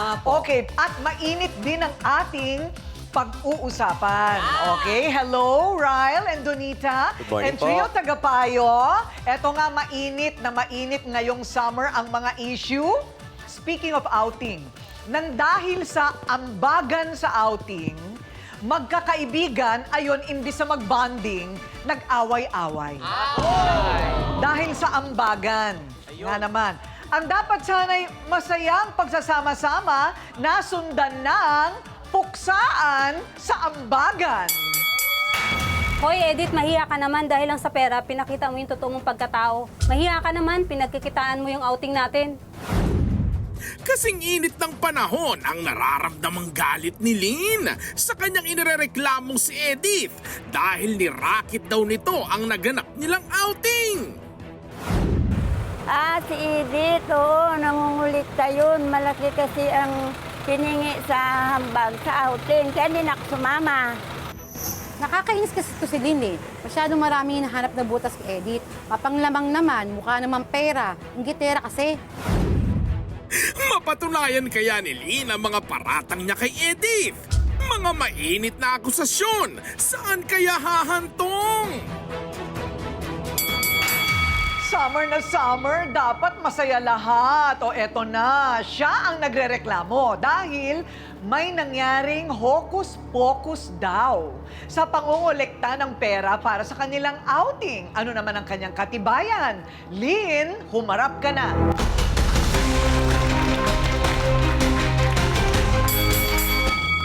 Okay, at mainit din ang ating pag-uusapan. Okay, hello, Ryle and Donita. Good morning and Trio po. Tagapayo. Eto nga, mainit ngayong summer ang mga issue. Speaking of outing, nang dahil sa ambagan sa outing, magkakaibigan, ayon, imbis na mag-bonding, nag-away-away. Dahil sa ambagan. Nga naman. Ang dapat sana'y masayang pagsasama-sama, nasundan ng puksaan sa ambagan. Hoy, Edith, mahiya ka naman dahil lang sa pera, pinakita mo yung totoo mong pagkatao. Mahiya ka naman, pinagkikitaan mo yung outing natin. Kasing init ng panahon ang nararamdamang galit ni Lynn sa kanyang inirereklamong si Edith dahil nirakit daw nito ang naganap nilang outing. Si Edith, oo, nangungulikta yun. Malaki kasi ang piningi sa hambag sa outing. Kaya hindi na ako sumama. Nakakainis kasi ito si Lynn eh. Masyadong maraming hinahanap na butas kay Edith. Mapanglamang naman, mukha naman pera. Ang gitera kasi. Mapatunayan kaya ni Lynn ang mga paratang niya kay Edith. Mga mainit na akusasyon, saan kaya hahantong? Summer, dapat masaya lahat. O eto na, siya ang nagrereklamo dahil may nangyaring hokus-pokus daw sa pangongolekta ng pera para sa kanilang outing. Ano naman ang kanyang katibayan? Lynn, humarap ka na.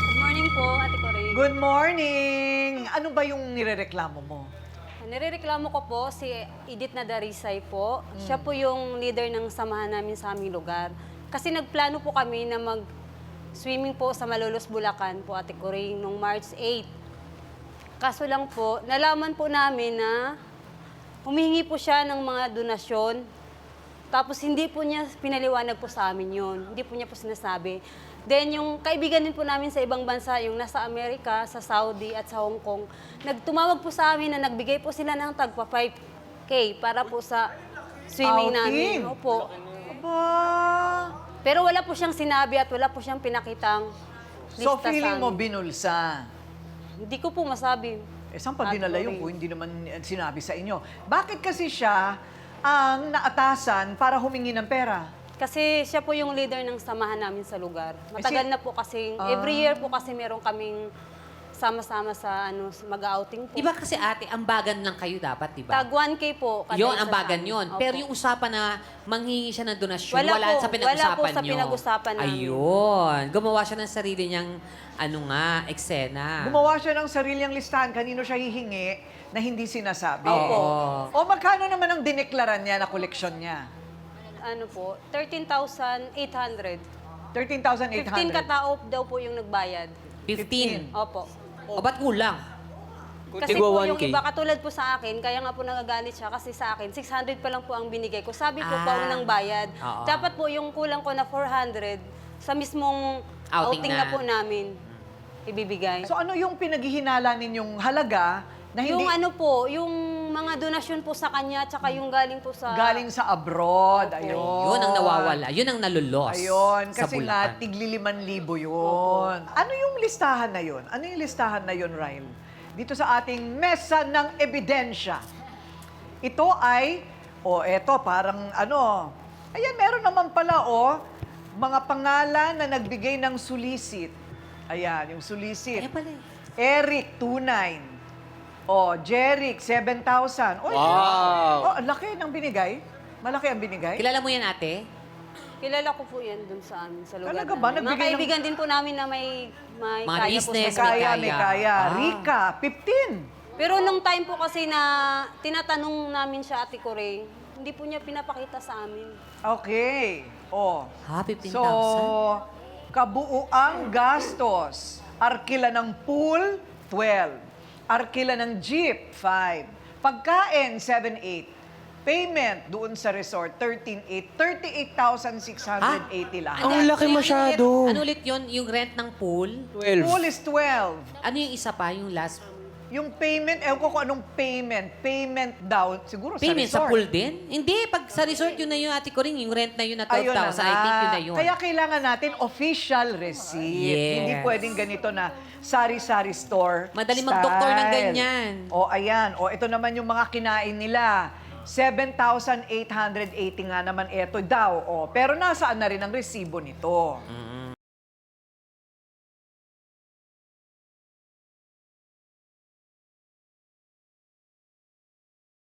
Good morning po, Ate Coray. Good morning! Ano ba yung nirereklamo mo? Nirereklamo ko po si Edith Nadarisay po. Siya po yung leader ng samahan namin sa aming lugar. Kasi nagplano po kami na mag-swimming po sa Malolos, Bulacan po, Ate Coray, noong March 8. Kaso lang po, nalaman po namin na humihingi po siya ng mga donasyon. Tapos hindi po niya pinaliwanag po sa amin yun. Hindi po niya po sinasabi. Then yung kaibigan din po namin sa ibang bansa, yung nasa Amerika, sa Saudi at sa Hong Kong, nagtumawag po sa amin na nagbigay po sila ng tagpa 5K para po sa swimming Outing? namin. Opo. Aba! Pero wala po siyang sinabi at wala po siyang pinakitang lista So feeling sa mo amin. binulsa? Hindi ko po masabi. Saan pa At dinala yun worry. kung hindi naman sinabi sa inyo? Bakit kasi siya ang naatasan para humingi ng pera? Kasi siya po yung leader ng samahan namin sa lugar. Matagal na po kasi, Ah. every year po kasi meron kaming sama-sama sa mag-outing po. Di ba kasi ate, ambagan lang kayo dapat, di ba? Tag 1K po. kada Yun, isa ambagan sa amin. yun. Opo. Pero yung usapan na manghingi siya ng donasyon, Wala wala po. sa pinag-usapan Wala po sa nyo. pinag-usapan namin. Ayun. Gumawa siya ng sarili niyang, eksena. Gumawa siya ng sarilyang listahan, kanino siya hihingi na hindi sinasabi. Oo. O magkano naman ang dineklaran niya na koleksyon niya? Ano po, 13,800. 15 13,800. katao daw po yung nagbayad. 15. Opo. O ba't kulang? Kasi Tigwa po yung 1K. iba, katulad po sa akin, kaya nga po nagagalit siya kasi sa akin, 600 pa lang po ang binigay ko. Sabi po Ah. paunang bayad. Oo. Dapat po yung kulang ko na 400 sa mismong Outing outing na. na po namin ibibigay. So ano yung pinaghihinala ninyong halaga na hindi Yung ano po, yung mga donasyon po sa kanya, tsaka yung galing po sa... galing sa abroad? Ayun. Yun ang nawawala. Yun ang nalulos. Ayun, sa kasi nga Bulacan. tigli 5,000 yun. Ano yung listahan na yun? Ano yung listahan na yun, Ryle? Dito sa ating mesa ng ebidensya. Ito ay, eto parang ayan, meron naman pala, mga pangalan na nagbigay ng sulisit. Ayan, yung sulisit. Ayan pala eh. Eric, 2,900. Jeric, 7,000. Wow! Ang laki ng binigay. Malaki ang binigay. Kilala mo yan ate? Kilala ko po yan dun sa amin, sa lugar Talaga ba? namin. Mga Nagbigay ng- kaibigan din po namin na may Mga kaya business, po sa may May kaya. kaya. Ah. Rika, 15. Pero nung time po kasi na tinatanong namin siya, Ate Coray, hindi po niya pinapakita sa amin. Okay. Ha, 15,000? So, kabuuang gastos. Arkila ng pool, 12. Arkila ng jeep, 5. Pagkain, 7,800. Payment doon sa resort, 13,800. 38,680 lang. Ang laki masyado. Ano ulit yun? Yung rent ng pool? 12. Pool is 12. Ano yung isa pa? Yung last? yung payment, ewan ko kung anong payment daw, siguro Payment sa sa resort. pool din? Hindi, pag sa resort yun na yun, Ate Coring, yung rent na yun na 12,000, Ayun na I think yun na yun. Kaya kailangan natin official receipt. Yes. Hindi pwedeng ganito na sari-sari store Madali style. mag-doktor ng ganyan. O ayan, o ito naman yung mga kinain nila. 7,880 nga naman ito daw. O, pero nasaan na rin ang resibo nito?